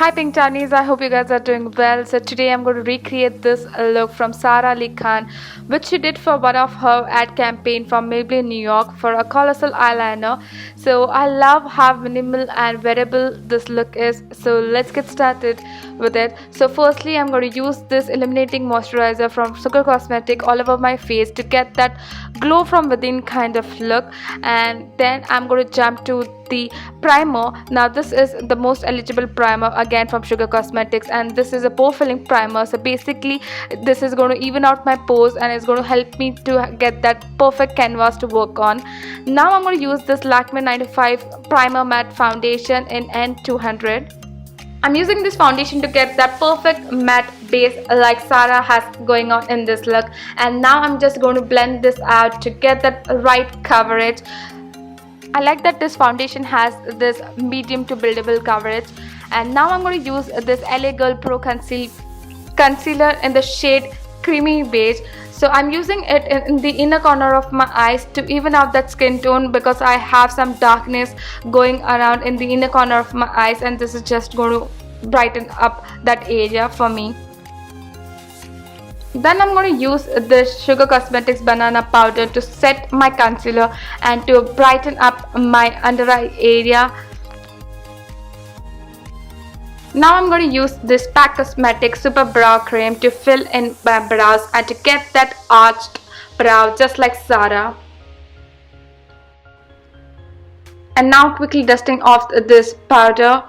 Hi Pink Townies, I hope you guys are doing well. So today I'm going to recreate this look from Sara Khan, which she did for one of her ad campaign from Maybelline New York for a colossal eyeliner. So I love how minimal and wearable this look is. So let's get started with it. So firstly I'm going to use this illuminating moisturizer from Sugar Cosmetic all over my face to get that glow from within kind of look, and then I'm going to jump to the primer. Now this is the most eligible primer again from Sugar Cosmetics, and this is a pore filling primer. So basically this is going to even out my pores and it's going to help me to get that perfect canvas to work on. Now I'm going to use this Lakme 95 primer matte foundation in N200. I'm using this foundation to get that perfect matte base like Sara has going on in this look, and now I'm just going to blend this out to get that right coverage. I like that this foundation has this medium to buildable coverage. And now I'm going to use this LA Girl Pro concealer in the shade Creamy Beige. So I'm using it in the inner corner of my eyes to even out that skin tone, because I have some darkness going around in the inner corner of my eyes, and this is just going to brighten up that area for me. Then I'm going to use the Sugar Cosmetics banana powder to set my concealer and to brighten up my under eye area. Now I'm going to use this Pack Cosmetics Super Brow Cream to fill in my brows and to get that arched brow just like Sara. And now quickly dusting off this powder.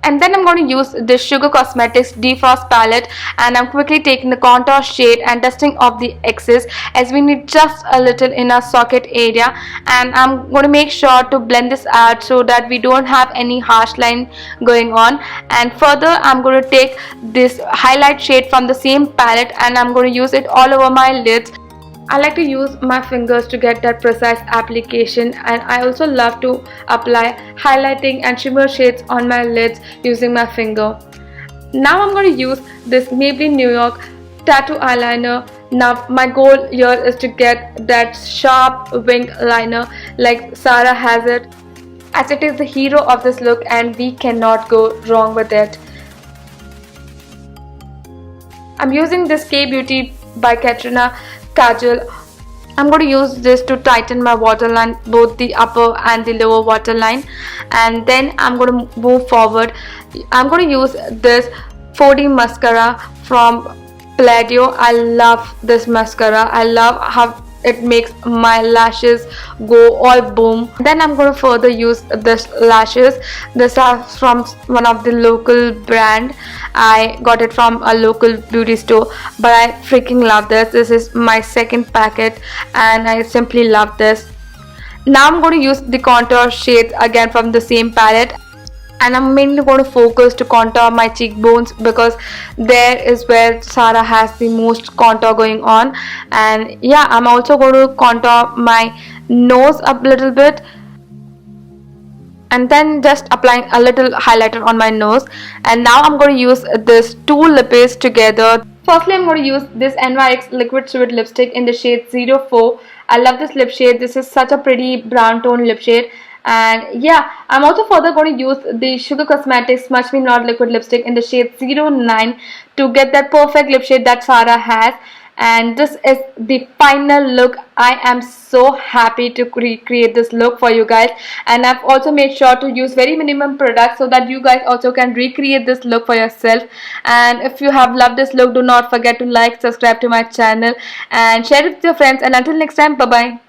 And then I'm going to use this Sugar Cosmetics Defrost palette, and I'm quickly taking the contour shade and dusting off the excess, as we need just a little in our socket area. And I'm going to make sure to blend this out so that we don't have any harsh line going on. And further I'm going to take this highlight shade from the same palette and I'm going to use it all over my lids. I like to use my fingers to get that precise application, and I also love to apply highlighting and shimmer shades on my lids using my finger. Now I'm going to use this Maybelline New York tattoo eyeliner. Now my goal here is to get that sharp wing liner like Sara has it, as it is the hero of this look and we cannot go wrong with it. I'm using this K-Beauty by Katrina Kajal. I'm going to use this to tighten my waterline, both the upper and the lower waterline. And then I'm going to move forward. I'm going to use this 4D mascara from PALLADIO. I love this mascara. I love how it makes my lashes go all boom. Then I'm going to further use this lashes. This are from one of the local brand. I got it from a local beauty store, but I freaking love this. This is my second packet and I simply love this. Now I'm going to use the contour shades again from the same palette, and I'm mainly going to focus to contour my cheekbones, because there is where Sara has the most contour going on. And yeah, I'm also going to contour my nose a little bit, and then just applying a little highlighter on my nose. And now I'm going to use this two lippies together. Firstly I'm going to use this NYX Liquid Sweet Lipstick in the shade 04. I love this lip shade. This is such a pretty brown tone lip shade. And yeah, I'm also further going to use the Sugar Cosmetics Smudge Me Not Liquid Lipstick in the shade 09 to get that perfect lip shade that Sara has. And this is the final look. I am so happy to recreate this look for you guys, and I've also made sure to use very minimum products so that you guys also can recreate this look for yourself. And if you have loved this look, do not forget to like, subscribe to my channel and share it with your friends. And until next time, bye bye.